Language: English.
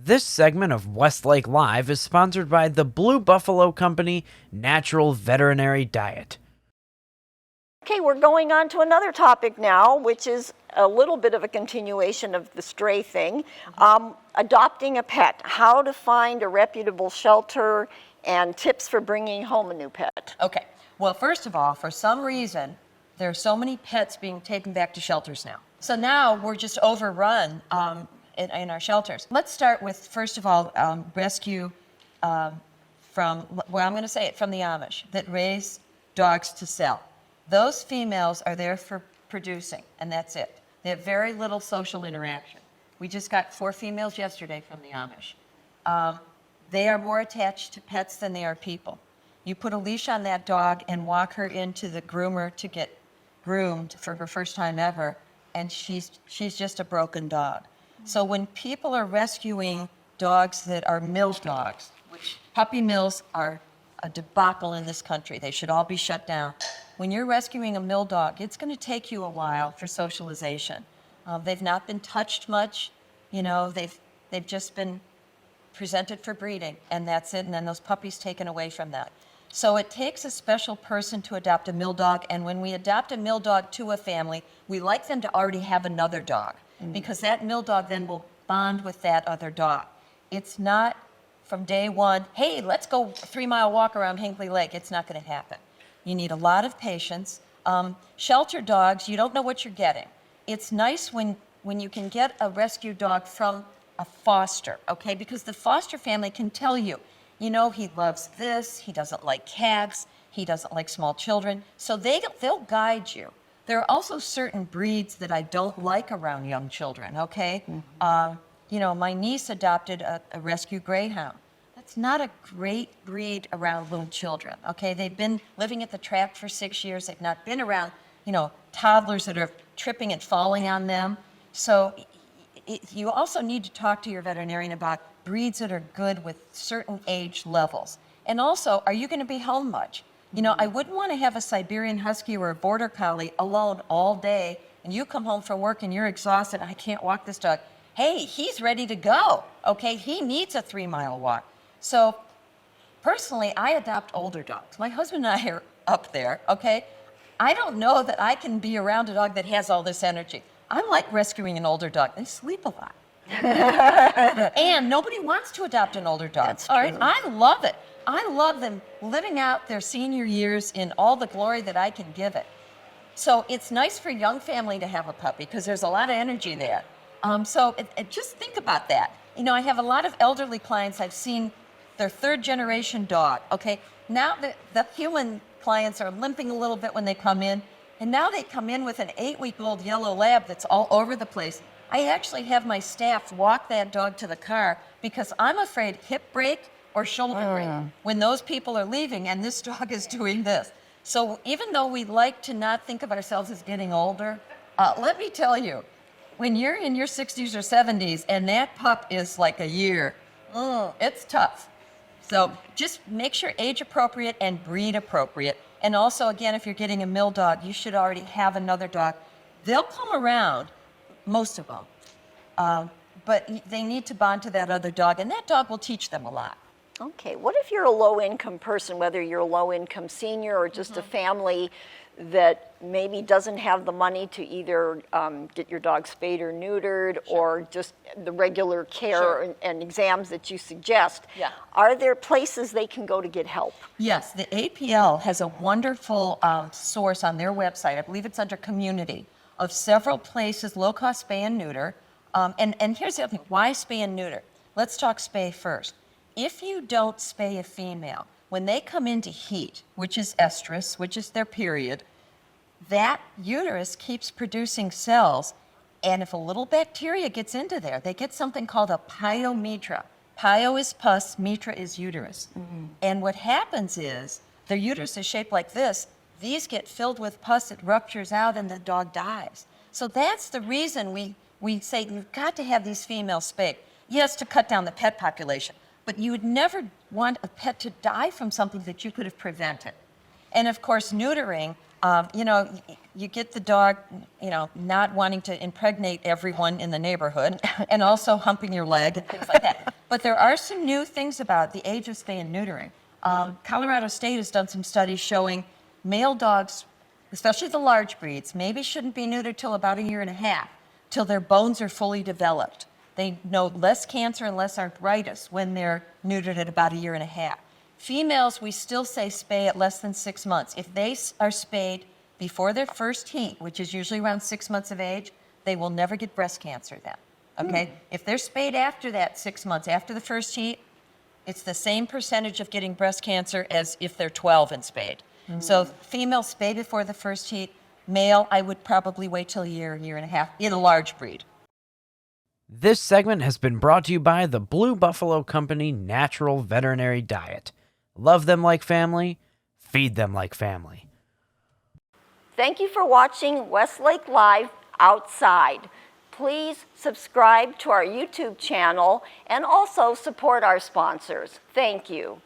This segment of Westlake Live is sponsored by the Blue Buffalo Company Natural Veterinary Diet. Okay, we're going on to another topic now, which is a little bit of a continuation of the stray thing. Adopting a pet, how to find a reputable shelter, and tips for bringing home a new pet. Okay, well, first of all, for some reason, there are so many pets being taken back to shelters now. So now we're just overrun in our shelters. Let's start with, first of all, rescue from, well, I'm going to say it, from the Amish that raise dogs to sell. Those females are there for producing, and that's it. They have very little social interaction. We just got 4 females yesterday from the Amish. They are more attached to pets than they are people. You put a leash on that dog and walk her into the groomer to get groomed for her first time ever, and she's just a broken dog. So when people are rescuing dogs that are mill dogs, which puppy mills are a debacle in this country, they should all be shut down. When you're rescuing a mill dog, it's going to take you a while for socialization. They've not been touched much, you know, they've just been presented for breeding, and that's it, and then those puppies taken away from that. So it takes a special person to adopt a mill dog, and when we adopt a mill dog to a family, we like them to already have another dog, because that mill dog then will bond with that other dog. It's not from day one, hey, let's go a 3-mile walk around Hinckley Lake. It's not going to happen. You need a lot of patience. Shelter dogs, you don't know what you're getting. It's nice when you can get a rescue dog from a foster, okay? Because the foster family can tell you, you know, he loves this, he doesn't like cats, he doesn't like small children. So they'll guide you. There are also certain breeds that I don't like around young children, okay? You know, my niece adopted a rescue greyhound. That's not a great breed around little children, okay? They've been living at the track for 6 years. They've not been around, you know, toddlers that are tripping and falling on them. So you also need to talk to your veterinarian about breeds that are good with certain age levels. And also, are you going to be home much? You know, I wouldn't want to have a Siberian Husky or a Border Collie alone all day, and you come home from work and you're exhausted, I can't walk this dog. Hey, he's ready to go, okay? He needs a 3-mile walk. So personally, I adopt older dogs. My husband and I are up there, okay? I don't know that I can be around a dog that has all this energy. I like rescuing an older dog. They sleep a lot. And nobody wants to adopt an older dog. That's all right? true. I love it. I love them living out their senior years in all the glory that I can give it. So it's nice for a young family to have a puppy because there's a lot of energy there. So just think about that. You know, I have a lot of elderly clients. I've seen their 3rd-generation dog, okay? Now the human clients are limping a little bit when they come in, and now they come in with an 8-week-old yellow lab that's all over the place. I actually have my staff walk that dog to the car because I'm afraid hip break or shoulder break when those people are leaving and this dog is doing this. So even though we like to not think of ourselves as getting older, let me tell you, when you're in your 60s or 70s and that pup is like a year, it's tough. So just make sure age appropriate and breed appropriate. And also, again, if you're getting a mill dog, you should already have another dog. They'll come around, most of them, but they need to bond to that other dog, and that dog will teach them a lot. Okay, what if you're a low-income person, whether you're a low-income senior or just a family that maybe doesn't have the money to either get your dog spayed or neutered or just the regular care and exams that you suggest? Yeah. Are there places they can go to get help? Yes, the APL has a wonderful source on their website. I believe it's under community of several places, low-cost spay and neuter. And here's the other thing, why spay and neuter? Let's talk spay first. If you don't spay a female, when they come into heat, which is estrus, which is their period, that uterus keeps producing cells, and if a little bacteria gets into there, they get something called a pyometra. Pyo is pus, metra is uterus. And what happens is, the uterus is shaped like this. These get filled with pus, it ruptures out, and the dog dies. So that's the reason we say you've got to have these females spayed. Yes, to cut down the pet population, but you would never want a pet to die from something that you could have prevented. And of course, neutering, you know, you get the dog, not wanting to impregnate everyone in the neighborhood and also humping your leg and things like that. But there are some new things about the age of spay and neutering. Colorado State has done some studies showing male dogs, especially the large breeds, maybe shouldn't be neutered till about 1.5 years, till their bones are fully developed. They know less cancer and less arthritis when they're neutered at about 1.5 years. Females, we still say spay at less than 6 months. If they are spayed before their first heat, which is usually around 6 months of age, they will never get breast cancer then, okay? If they're spayed after that 6 months, after the first heat, it's the same percentage of getting breast cancer as if they're 12 and spayed. So female spay before the first heat, male, I would probably wait till 1 year, 1.5 years in a large breed. This segment has been brought to you by the Blue Buffalo Company Natural Veterinary Diet. Love them like family, feed them like family. Thank you for watching Westlake Live Outside. Please subscribe to our YouTube channel and also support our sponsors. Thank you.